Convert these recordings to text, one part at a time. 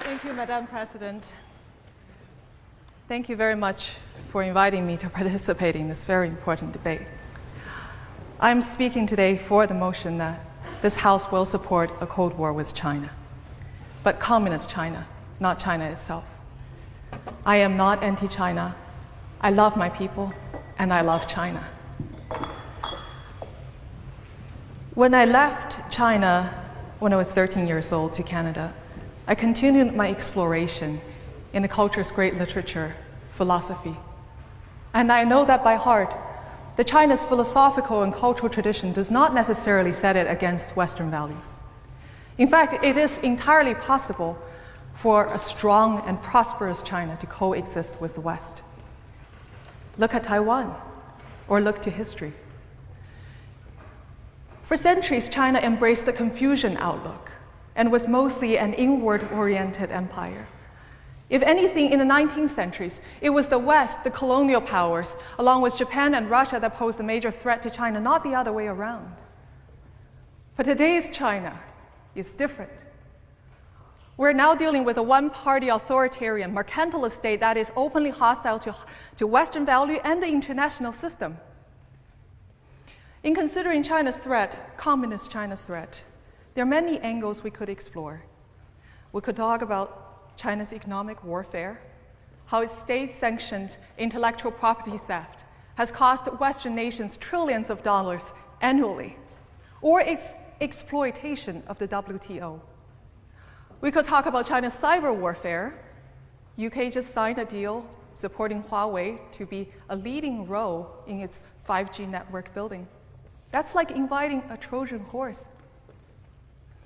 Thank you, Madam President. Thank you very much for inviting me to participate in this very important debate. I'm speaking today for the motion that this House will support a Cold War with China, but communist China, not China itself. I am not anti-China. I love my people, and I love China. When I left China when I was 13 years old to Canada, I continued my exploration in the culture's great literature, philosophy. And I know that by heart, that China's philosophical and cultural tradition does not necessarily set it against Western values. In fact, it is entirely possible for a strong and prosperous China to coexist with the West. Look at Taiwan, or look to history. For centuries, China embraced the Confucian outlook and was mostly an inward-oriented empire. If anything, in the 19th centuries, it was the West, the colonial powers, along with Japan and Russia, that posed a major threat to China, not the other way around. But today's China is different. We're now dealing with a one-party authoritarian, mercantilist state that is openly hostile to Western value and the international system. In considering China's threat, communist China's threat, there are many angles we could explore. We could talk about China's economic warfare, how its state-sanctioned intellectual property theft has cost Western nations trillions of dollars annually, or its exploitation of the WTO. We could talk about China's cyber warfare. UK just signed a deal supporting Huawei to be a leading role in its 5G network building. That's like inviting a Trojan horse.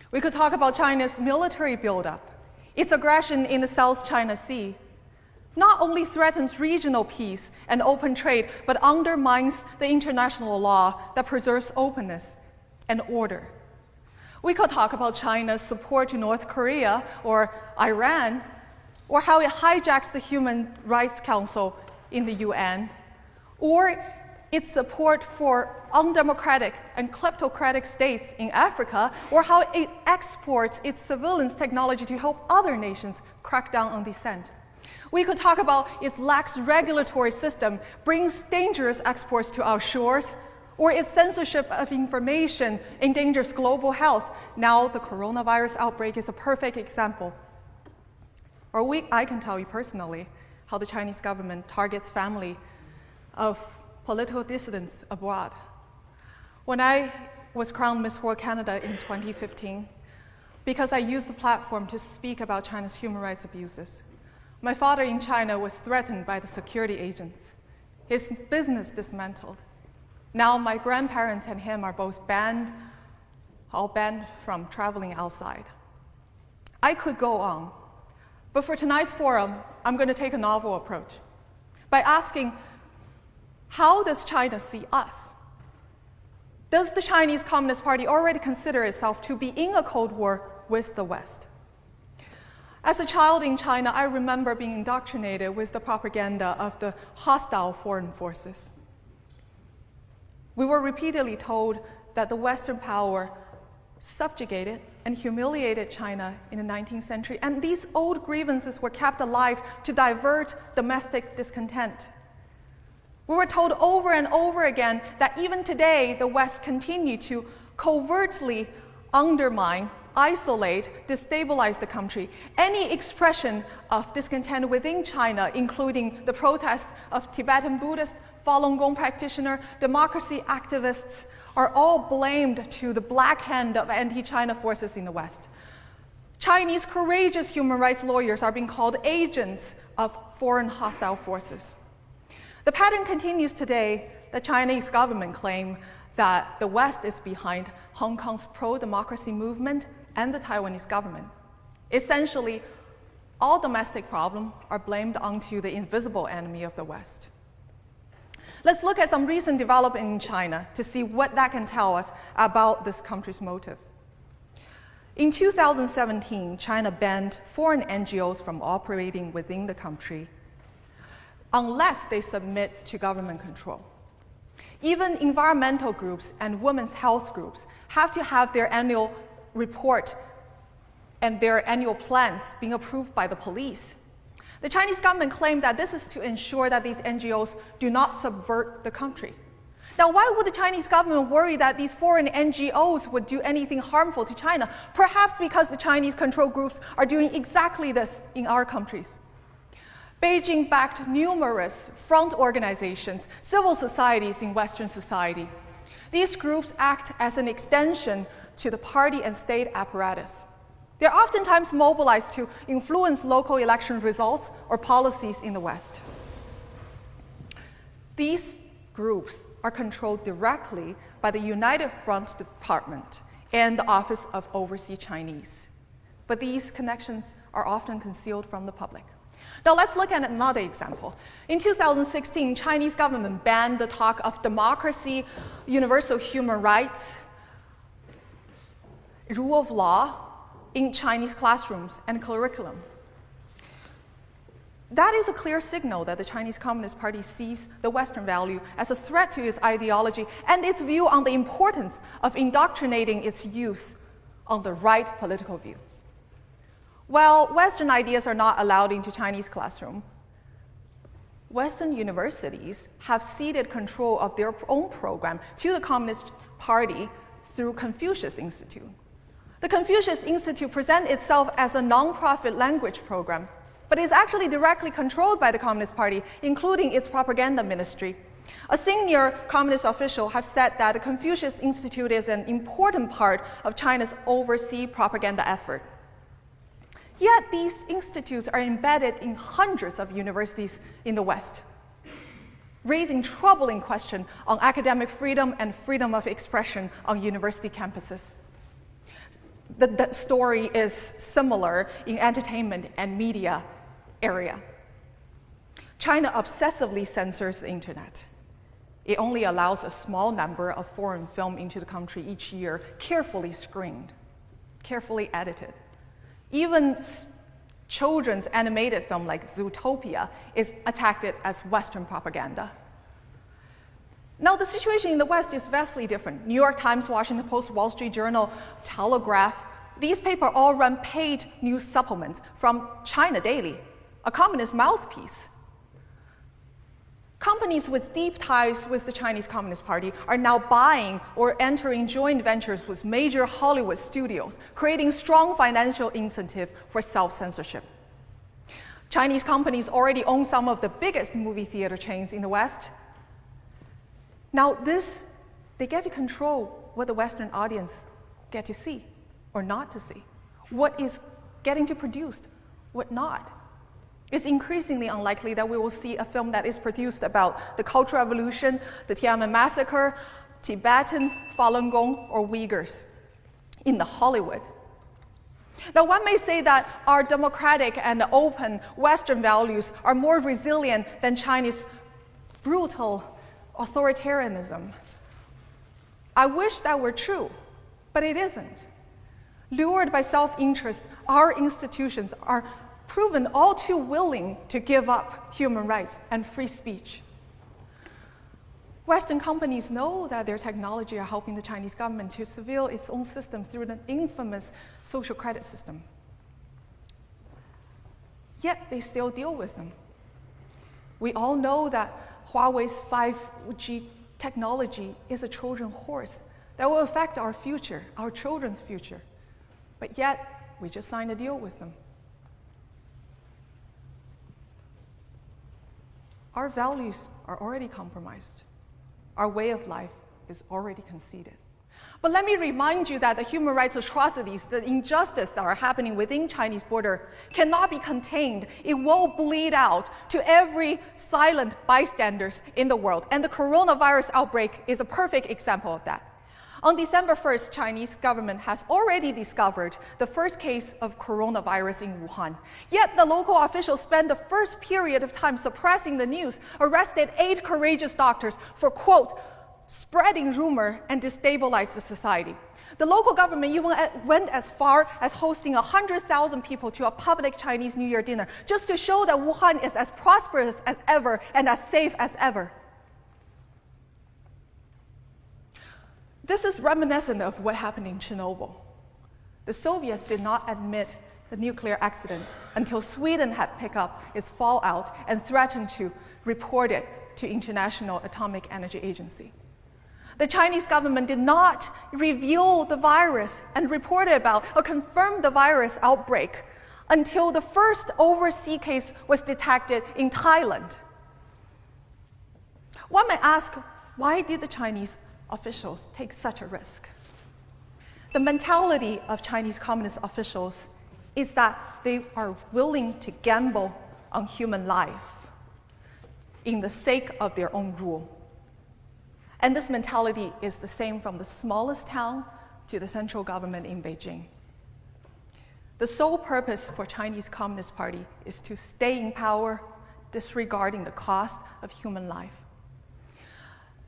We could talk about China's military buildup. Its aggression in the South China Sea not only threatens regional peace and open trade, but undermines the international law that preserves openness and order. We could talk about China's support to North Korea or Iran, or how it hijacks the Human Rights Council in the UN, or its support for undemocratic and kleptocratic states in Africa, or how it exports its surveillance technology to help other nations crack down on dissent. We could talk about its lax regulatory system brings dangerous exports to our shores, or its censorship of information endangers global health. Now the coronavirus outbreak is a perfect example. Or I can tell you personally how the Chinese government targets family of political dissidents abroad. When I was crowned Miss World Canada in 2015, because I used the platform to speak about China's human rights abuses, my father in China was threatened by the security agents, his business dismantled. Now my grandparents and him are both all banned from traveling outside. I could go on, but for tonight's forum, I'm going to take a novel approach by asking, how does China see us? Does the Chinese Communist Party already consider itself to be in a Cold War with the West? As a child in China, I remember being indoctrinated with the propaganda of the hostile foreign forces. We were repeatedly told that the Western power subjugated and humiliated China in the 19th century, and these old grievances were kept alive to divert domestic discontent. We were told over and over again that even today, the West continues to covertly undermine, isolate, destabilize the country. Any expression of discontent within China, including the protests of Tibetan Buddhist, Falun Gong practitioner, democracy activists, are all blamed to the black hand of anti-China forces in the West. Chinese courageous human rights lawyers are being called agents of foreign hostile forces. The pattern continues today. The Chinese government claims that the West is behind Hong Kong's pro-democracy movement and the Taiwanese government. Essentially, all domestic problems are blamed onto the invisible enemy of the West. Let's look at some recent development in China to see what that can tell us about this country's motive. In 2017, China banned foreign NGOs from operating within the country unless they submit to government control. Even environmental groups and women's health groups have to have their annual report and their annual plans being approved by the police. The Chinese government claimed that this is to ensure that these NGOs do not subvert the country. Now, why would the Chinese government worry that these foreign NGOs would do anything harmful to China? Perhaps because the Chinese control groups are doing exactly this in our countries. Beijing backed numerous front organizations, civil societies in Western society. These groups act as an extension to the party and state apparatus. They're oftentimes mobilized to influence local election results or policies in the West. These groups are controlled directly by the United Front Department and the Office of Overseas Chinese. But these connections are often concealed from the public. Now let's look at another example. In 2016, Chinese government banned the talk of democracy, universal human rights, rule of law in Chinese classrooms and curriculum. That is a clear signal that the Chinese Communist Party sees the Western value as a threat to its ideology and its view on the importance of indoctrinating its youth on the right political view. While Western ideas are not allowed into Chinese classroom, Western universities have ceded control of their own program to the Communist Party through Confucius Institute. The Confucius Institute presents itself as a non-profit language program, but is actually directly controlled by the Communist Party, including its propaganda ministry. A senior communist official has said that the Confucius Institute is an important part of China's overseas propaganda effort. Yet these institutes are embedded in hundreds of universities in the West, raising troubling questions on academic freedom and freedom of expression on university campuses. The story is similar in entertainment and media area. China obsessively censors the internet. It only allows a small number of foreign film into the country each year, carefully screened, carefully edited. Even children's animated film like Zootopia is attacked as Western propaganda. Now, the situation in the West is vastly different. New York Times, Washington Post, Wall Street Journal, Telegraph, these papers all run paid news supplements from China Daily, a communist mouthpiece. Companies with deep ties with the Chinese Communist Party are now buying or entering joint ventures with major Hollywood studios, creating strong financial incentive for self-censorship. Chinese companies already own some of the biggest movie theater chains in the West. Now they get to control what the Western audience get to see or not to see, what is getting to produce, what not. It's increasingly unlikely that we will see a film that is produced about the Cultural Revolution, the Tiananmen Massacre, Tibetan, Falun Gong, or Uyghurs in the Hollywood. Now, one may say that our democratic and open Western values are more resilient than Chinese brutal authoritarianism. I wish that were true, but it isn't. Lured by self-interest, our institutions are proven all too willing to give up human rights and free speech. Western companies know that their technology are helping the Chinese government to surveil its own system through the infamous social credit system. Yet they still deal with them. We all know that Huawei's 5G technology is a Trojan horse that will affect our future, our children's future. But yet, we just signed a deal with them. Our values are already compromised. Our way of life is already conceded. But let me remind you that the human rights atrocities, the injustice that are happening within Chinese border cannot be contained. It will bleed out to every silent bystanders in the world. And the coronavirus outbreak is a perfect example of that. On December 1st, Chinese government has already discovered the first case of coronavirus in Wuhan. Yet the local officials spent the first period of time suppressing the news, arrested 8 courageous doctors for, quote, spreading rumor and destabilize the society. The local government even went as far as hosting 100,000 people to a public Chinese New Year dinner, just to show that Wuhan is as prosperous as ever and as safe as ever. This is reminiscent of what happened in Chernobyl. The Soviets did not admit the nuclear accident until Sweden had picked up its fallout and threatened to report it to International Atomic Energy Agency. The Chinese government did not reveal the virus and report about or confirm the virus outbreak until the first overseas case was detected in Thailand. One may ask, why did the Chinese officials take such a risk? The mentality of Chinese Communist officials is that they are willing to gamble on human life in the sake of their own rule. And this mentality is the same from the smallest town to the central government in Beijing. The sole purpose for Chinese Communist Party is to stay in power, disregarding the cost of human life.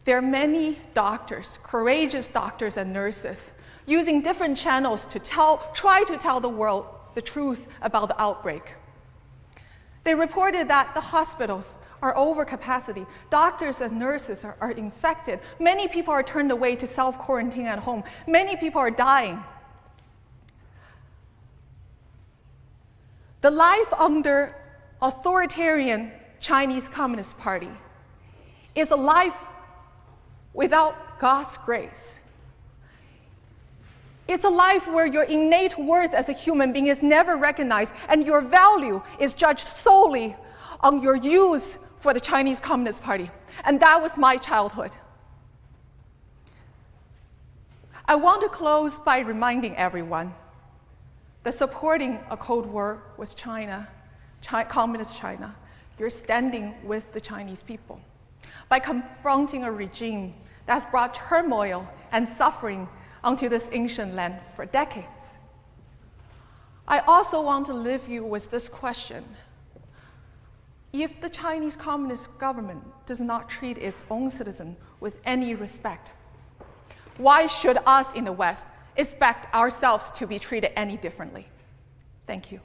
There are many doctors, courageous doctors and nurses, using different channels to try to tell the world the truth about the outbreak. They reported that the hospitals are over capacity, doctors and nurses are infected, many people are turned away to self-quarantine at home, many people are dying. The life under authoritarian Chinese Communist Party is a life without God's grace. It's a life where your innate worth as a human being is never recognized and your value is judged solely on your use for the Chinese Communist Party. And that was my childhood. I want to close by reminding everyone that supporting a Cold War with China, Communist China, you're standing with the Chinese people. By confronting a regime that has brought turmoil and suffering onto this ancient land for decades. I also want to leave you with this question. If the Chinese Communist government does not treat its own citizens with any respect, why should us in the West expect ourselves to be treated any differently? Thank you.